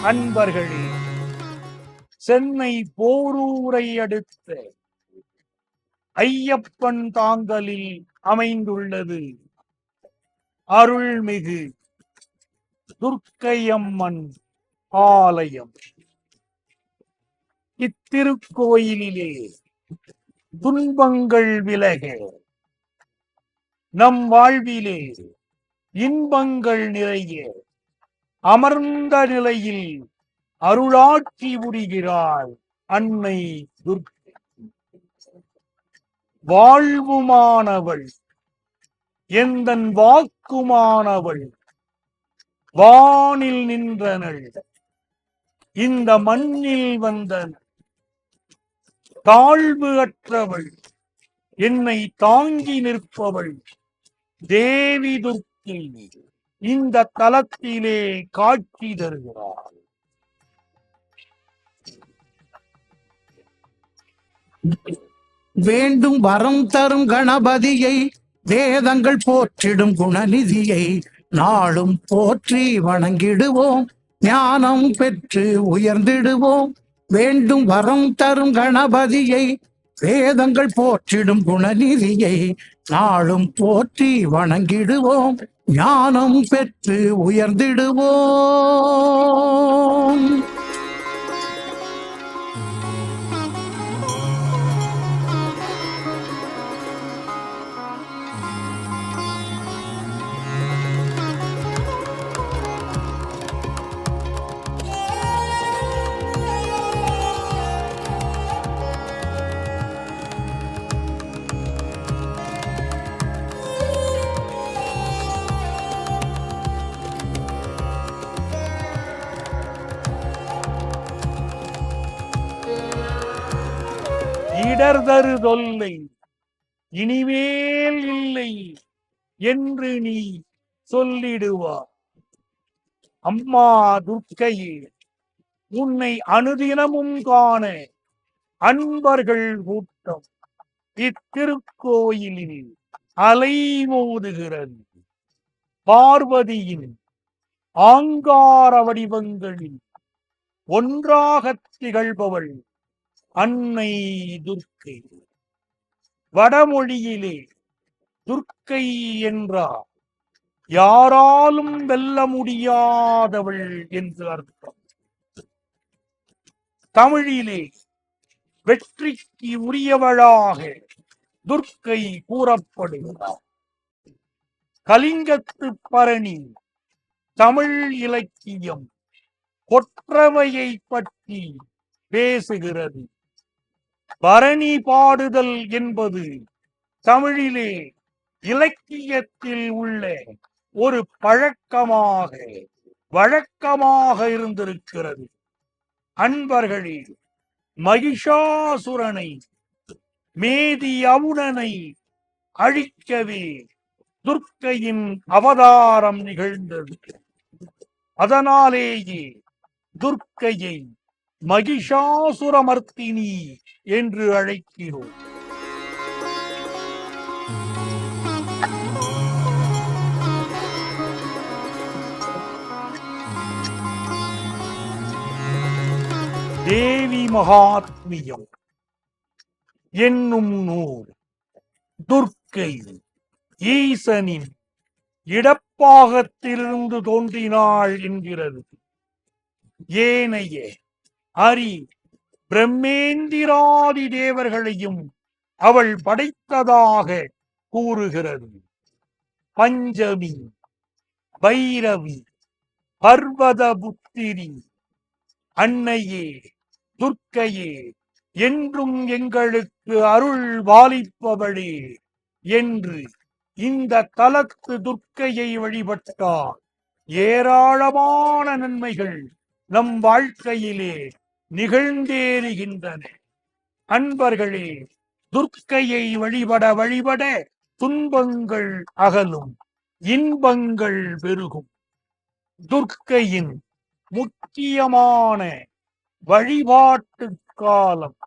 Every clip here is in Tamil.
அன்பர்களே, சென்னை போரூரை அடுத்த ஐயப்பன் தாங்கலில் அமைந்துள்ளது அருள்மிகு துர்க்கையம்மன் ஆலயம். இத்திருக்கோயிலிலே துன்பங்கள் விலக, நம் வாழ்விலே இன்பங்கள் நிறைய அமர்ந்த நிலையில் அருளாட்சி புரிகிறாள் அன்னை துர்க்கை. வாழ்வுமானவள், எந்தன் வாக்குமானவள், வானில் நின்றனள், இந்த மண்ணில் வந்தனள். தாழ்வு அற்றவள், என்னை தாங்கி நிற்பவள் தேவி துர்க்கை இந்த தலத்திலே காட்சி தருகிறாள். வேண்டும் வரம் தரும் கணபதியை, வேதங்கள் போற்றிடும் குணநிதியை நாளும் போற்றி வணங்கிடுவோம், ஞானம் பெற்று உயர்ந்திடுவோம். வேண்டும் வரம் தரும் கணபதியை, வேதங்கள் போற்றிடும் குணநிதியை நாளும் போற்றி வணங்கிடுவோம், ஞானம் பெற்று உயர்ந்திடுவோம். இடர்தரு தொல்லை இனிமேல் இல்லை என்று நீ சொல்லிடுவார். அம்மா துர்க்கையே, உன்னை அனுதினமும் காண அன்பர்கள் கூட்டம் இத்திருக்கோயிலில் அலைமோதுகிறது. பார்வதியின் ஆங்கார வடிவங்களில் ஒன்றாக திகழ்பவள் அன்னை துர்க்கை. வடமொழியிலே துர்க்கை என்றார் யாராலும் வெல்ல முடியாதவள் என்று அர்த்தம். தமிழிலே வெற்றிக்கு உரியவளாக துர்க்கை கூறப்படுகிறார். கலிங்கத்து பரணி தமிழ் இலக்கியம் கொற்றவையை பற்றி பேசுகிறது. பரணி பாடுதல் என்பது தமிழிலே இலக்கியத்தில் உள்ள ஒரு வழக்கமாக இருந்திருக்கிறது. அன்பர்களே, மகிஷாசுரனை, மேதி அவுணனை அழிக்கவே துர்க்கையின் அவதாரம் நிகழ்ந்தது. அதனாலேயே துர்க்கையை மகிஷாசுரமர்த்தினி என்று அழைக்கிறோம். தேவி மகாத்மியம் என்னும் நூல் துர்க்கை ஈசனின் இடப்பாகத்திலிருந்து தோன்றினாள் என்கிறது. ஏனைய அரி பிரம்மேந்திராதி தேவர்களையும் அவள் படைத்ததாக கூறுகிறது. பஞ்சமி, பைரவி, பர்வத புத்திரி, அன்னையே துர்க்கையே, என்றும் எங்களுக்கு அருள் பாலிப்பவளே என்று இந்த தலத்து துர்க்கையை வழிபட்டால் ஏராளமான நன்மைகள் நம் வாழ்க்கையிலே நிகழ்ந்தேறுகின்றன. அன்பர்களே, துர்க்கையை வழிபட துன்பங்கள் அகலும், இன்பங்கள் பெருகும். துர்க்கையின் முக்கியமான வழிபாட்டு காலம்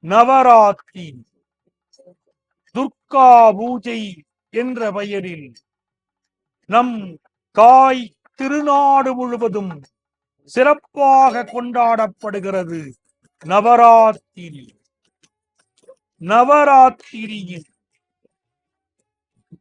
நவராத்திரி. துர்கா பூஜை என்ற பெயரில் நம் தாய் திருநாடு முழுவதும் சிறப்பாக கொண்டாடப்படுகிறது நவராத்திரி. நவராத்திரியில்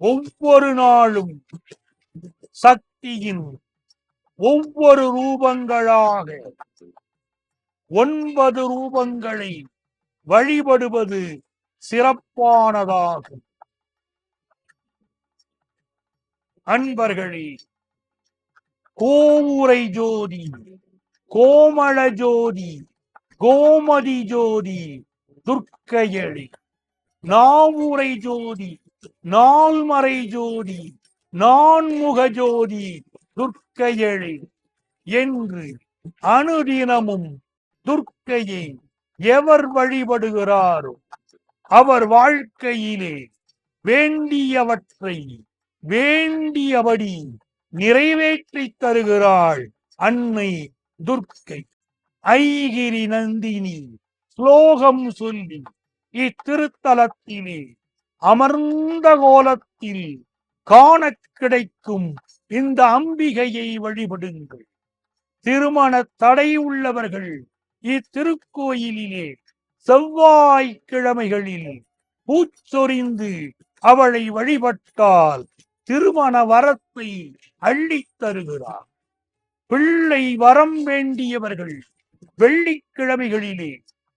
ஒவ்வொரு நாளும் சக்தியின் ஒவ்வொரு ரூபங்களாக 9 ரூபங்களை வழிபடுவது சிறப்பானதாகும். அன்பர்களே, கோமுறை ஜோதி, கோமள ஜோதி, கோமதி ஜோதி துர்க்கையளி, நாவுரை ஜோதி, நால்மறை ஜோதி, நான்முக ஜோதி துர்க்கையளி என்று அனுதினமும் துர்க்கையை எவர் வழிபடுகிறாரோ அவர் வாழ்க்கையிலே வேண்டியவற்றை வேண்டியபடி நிறைவேற்றி தருகிறாள் அன்னை துர்க்கை. ஐகிரி நந்தினி ஸ்லோகம் சொல்லி இத்திருத்தலத்திலே அமர்ந்த கோலத்தில் காண கிடைக்கும் இந்த அம்பிகையை வழிபடுங்கள். திருமண தடை உள்ளவர்கள் இத்திருக்கோயிலிலே செவ்வாய்க்கிழமைகளில் பூச்சொரிந்து அவளை வழிபட்டால் திருமண வரத்தை அள்ளித் தருகிறார். பிள்ளை வரம் வேண்டியவர்கள் வெள்ளிக்கிழமைகளிலே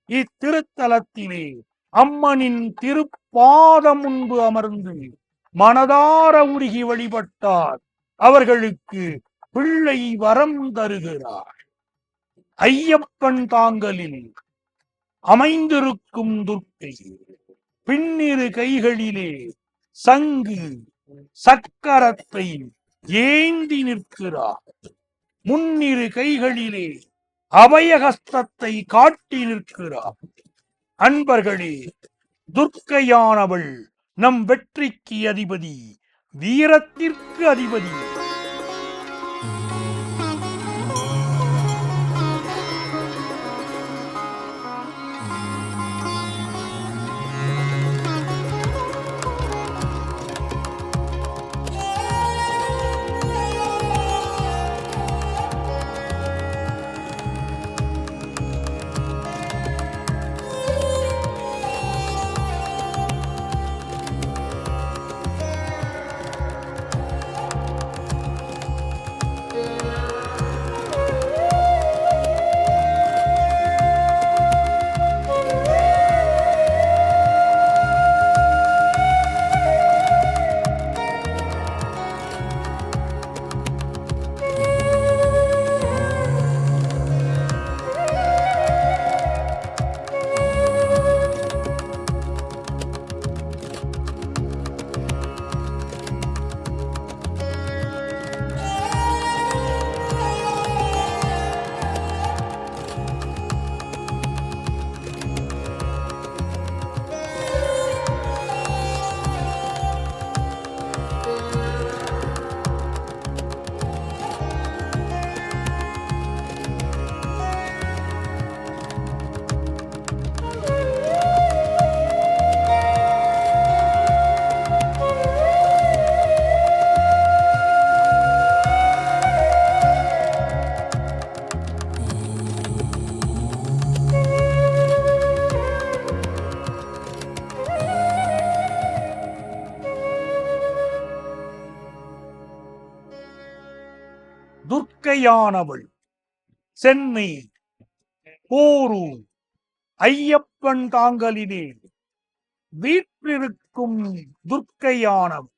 இத்திருத்தலத்திலே அம்மனின் திருப்பாதம் முன்பு அமர்ந்து மனதார உருகி வழிபட்டார் அவர்களுக்கு பிள்ளை வரம் தருகிறார். ஐயப்பன் தாங்கலில் அமைந்திருக்கும் துர்க்கை பின்னிரு கைகளிலே சங்கு சக்கரத்தை ஏந்தி நிற்கிறார். முன்னிரு கைகளிலே அபயஹஸ்தத்தை காட்டி நிற்கிறார். அன்பர்களே, துர்க்கையானவள் நம் வெற்றிக்கு அதிபதி, வீரத்திற்கு அதிபதி. துர்க்கையானவள் சென்னை போரூர் ஐயப்பன் தாங்கலிலே வீற்றிருக்கும் துர்க்கையானவள்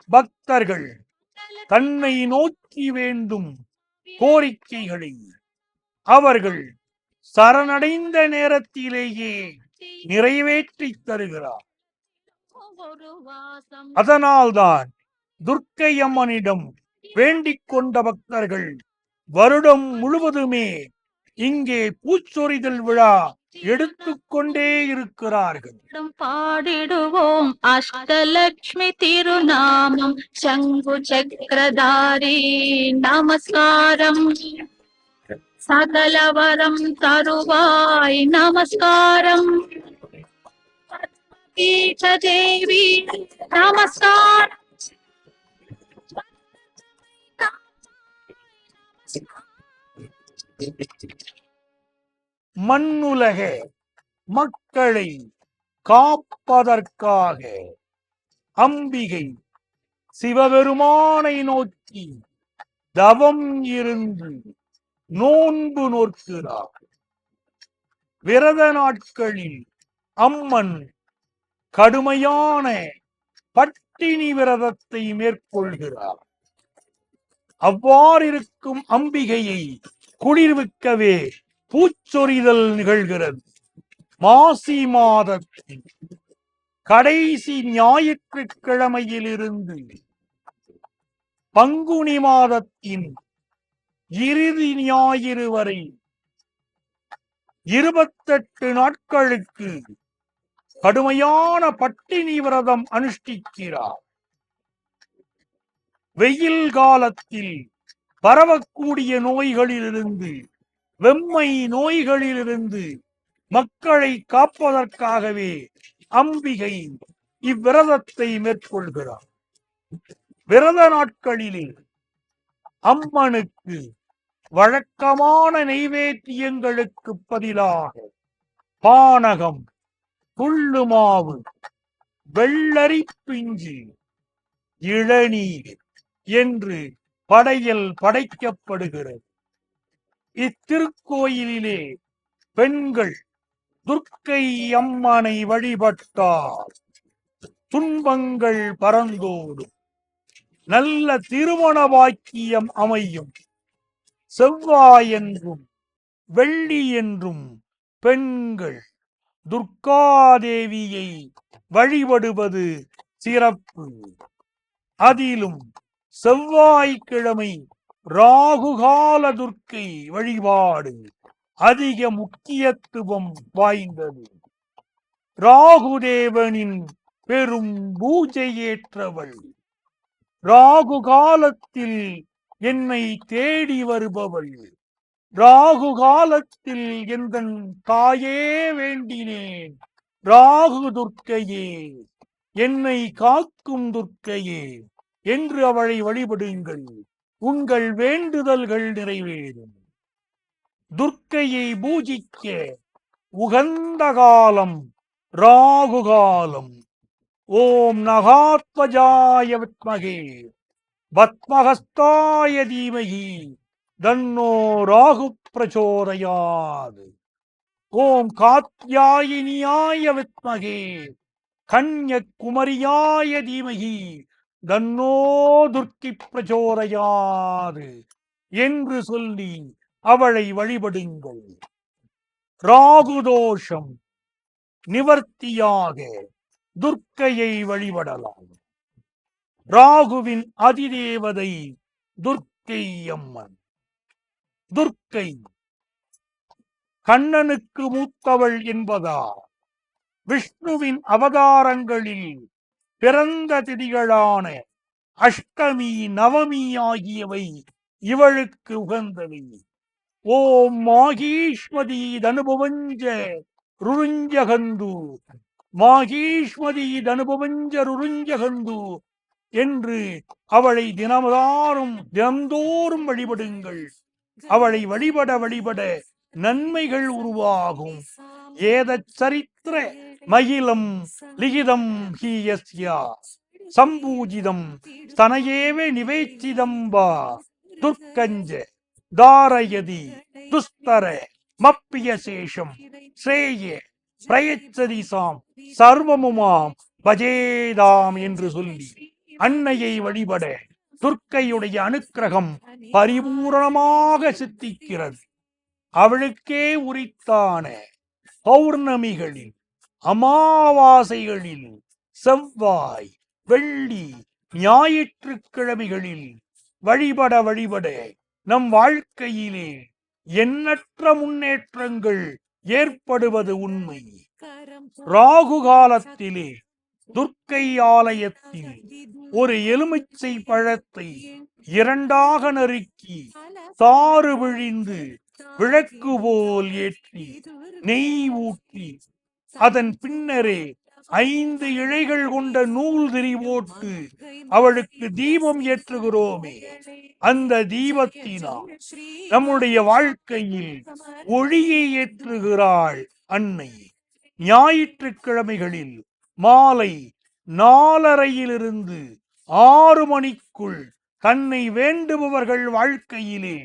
பக்தர்கள் தன்னை நோக்கி வேண்டும் கோரிக்கைகளை அவர்கள் சரணடைந்த நேரத்திலேயே நிறைவேற்றி தருகிறார். அதனால்தான் துர்க்கை அம்மனிடம் வேண்டிக் கொண்ட பக்தர்கள் வருடம் முழுவதுமே இங்கே பூச்சொரிதல் விழா எடுத்துக்கொண்டே இருக்கிறார்கள். பாடிடுவோம் அஷ்டலட்சுமி திருநாமம் சங்கு சக்கரதாரி நமஸ்காரம் சகலவரம் தருவாய் நமஸ்காரம் தேவி நமஸ்காரம் மண்ணுலக மக்களை காப்பதற்காக அம்பிகை சிவபெருமானை நோக்கி தவம் இருந்து நோன்பு நோக்கிறார். விரத நாட்களில் அம்மன் கடுமையான பட்டினி விரதத்தை மேற்கொள்கிறார். அவ்வாறிருக்கும் அம்பிகையை குளிர்விக்கவே பூச்சொரிதல் நிகழ்கிறது. மாசி மாதத்தின் கடைசி ஞாயிற்றுக்கிழமையிலிருந்து பங்குனி மாதத்தின் இறுதி ஞாயிறு வரை 28 நாட்களுக்கு கடுமையான பட்டினி விரதம் அனுஷ்டிக்கிறார். வெயில் காலத்தில் பரவக்கூடிய நோய்களிலிருந்து, வெம்மை நோய்களிலிருந்து மக்களை காப்பதற்காகவே அம்பிகை இவ்விரதத்தை மேற்கொள்கிறார். விரத நாட்களிலே அம்மனுக்கு வழக்கமான நைவேத்தியங்களுக்கு பதிலாக பானகம், புல்லு மாவு, வெள்ளரி பிஞ்சு, இளநீர் என்று படையல் படைக்கப்படுகிறது. இத்திருக்கோயிலிலே பெண்கள் துர்க்கை அம்மனை வழிபட்டால் துன்பங்கள் பறந்தோடும், நல்ல திருமண பாக்கியம் அமையும். செவ்வாய் என்றும் வெள்ளி என்றும் பெண்கள் துர்காதேவியை வழிபடுவது சிறப்பு. அதிலும் செவ்வாய்க்கிழமை ராகுகால துர்க்கை வழிபாடு அதிக முக்கியத்துவம் வாய்ந்தது. ராகுதேவனின் பெரும் பூஜையேற்றவள், ராகு காலத்தில் என்னை தேடி வருபவள், ராகு காலத்தில் எந்தன் தாயே வேண்டினேன், ராகு துர்க்கையே, என்னை காக்கும் துர்க்கையே என்று அவளை வழிபடுங்கள். உங்கள் வேண்டுதல்கள் நிறைவேறும். துர்க்கையை பூஜிக்க உகந்த காலம் ராகு காலம். ஓம் நகாத்வஜாய வித்மகே பத்மஹஸ்தாய தீமகி தன்னோ ராகு பிரச்சோதயாத். ஓம் காத்யாயினியாய வித்மகே கன்யகுமரியாய தீமகி தன்னோ துர்க்கி பிரச்சோதயாத் என்று சொல்லி அவளை வழிபடுங்கள். ராகு தோஷம் நிவர்த்தியாக துர்க்கையை வழிபடலாம். ராகுவின் அதிதேவதை துர்க்கை அம்மன். துர்க்கை கண்ணனுக்கு மூத்தவள் என்பதால் விஷ்ணுவின் அவதாரங்களில் பிறந்த திதிகளான அஷ்டமி, நவமி ஆகியவை இவளுக்கு உகந்தவை. ஓம் மாகீஷ்மதி தனுபவஞ்ச ருருஞ்சகந்து, மாகீஷ்மதி தனுபவஞ்ச ருருஞ்சகந்து என்று அவளை தினந்தோறும் வழிபடுங்கள். அவளை வழிபட வழிபட நன்மைகள் உருவாகும். ஏதச் சரித்திர மகிழம் லிகிதம் ஹி யஸ்யா சம்பூஜிதம் ஸ்தனயேவ நிவேச்சிதம் வா துர்க்கஞ்ச தாரயதி துஸ்தர மப்பியசேஷம் ஸ்ரேய பிரயச்சதி சாம் சர்வமுமாம் பஜேதாம் என்று சொல்லி அன்னையை வழிபட துர்க்கையுடைய அனுக்கிரகம் பரிபூரணமாக சித்திக்கிறது. அவளுக்கே உரித்தான பௌர்ணமிகளில், அமாவாசைகளில், செவ்வாய், வெள்ளி, ஞாயிற்றுக்கிழமைகளில் வழிபட வழிபட நம் வாழ்க்கையிலே எண்ணற்ற முன்னேற்றங்கள் ஏற்படுவது உண்மை. ராகு காலத்திலே துர்க்கை ஆலயத்தில் ஒரு எலுமிச்சை பழத்தை இரண்டாக நறுக்கி சாறு விழிந்து விளக்கு போல் ஏற்றி நெய் ஊற்றி அதன் பின்னரே 5 இழைகள் கொண்ட நூல் திரி போட்டு அவளுக்கு தீபம் ஏற்றுகிறோமே, அந்த தீபத்தினால் நம்முடைய வாழ்க்கையில் ஒளியை ஏற்றுகிறாள் அன்னை. ஞாயிற்றுக்கிழமைகளில் மாலை 4:30 6 மணிக்குள் தன்னை வேண்டுபவர்கள் வாழ்க்கையிலே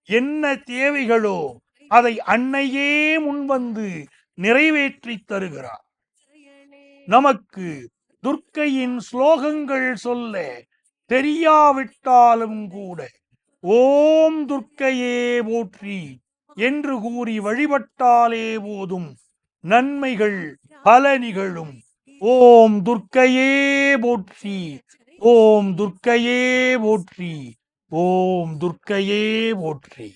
என்ன தேவைகளோ அதை அன்னையே முன்வந்து நிறைவேற்றி தருகிறார். நமக்கு துர்க்கையின் ஸ்லோகங்கள் சொல்ல தெரியாவிட்டாலும் கூட ஓம் துர்க்கையே போற்றி என்று கூறி வழிபட்டாலே போதும் நன்மைகள் பல நிகழும். ஓம் துர்க்கையே போற்றி, ஓம் துர்க்கையே போற்றி, ஓம் துர்க்கையே போற்றி.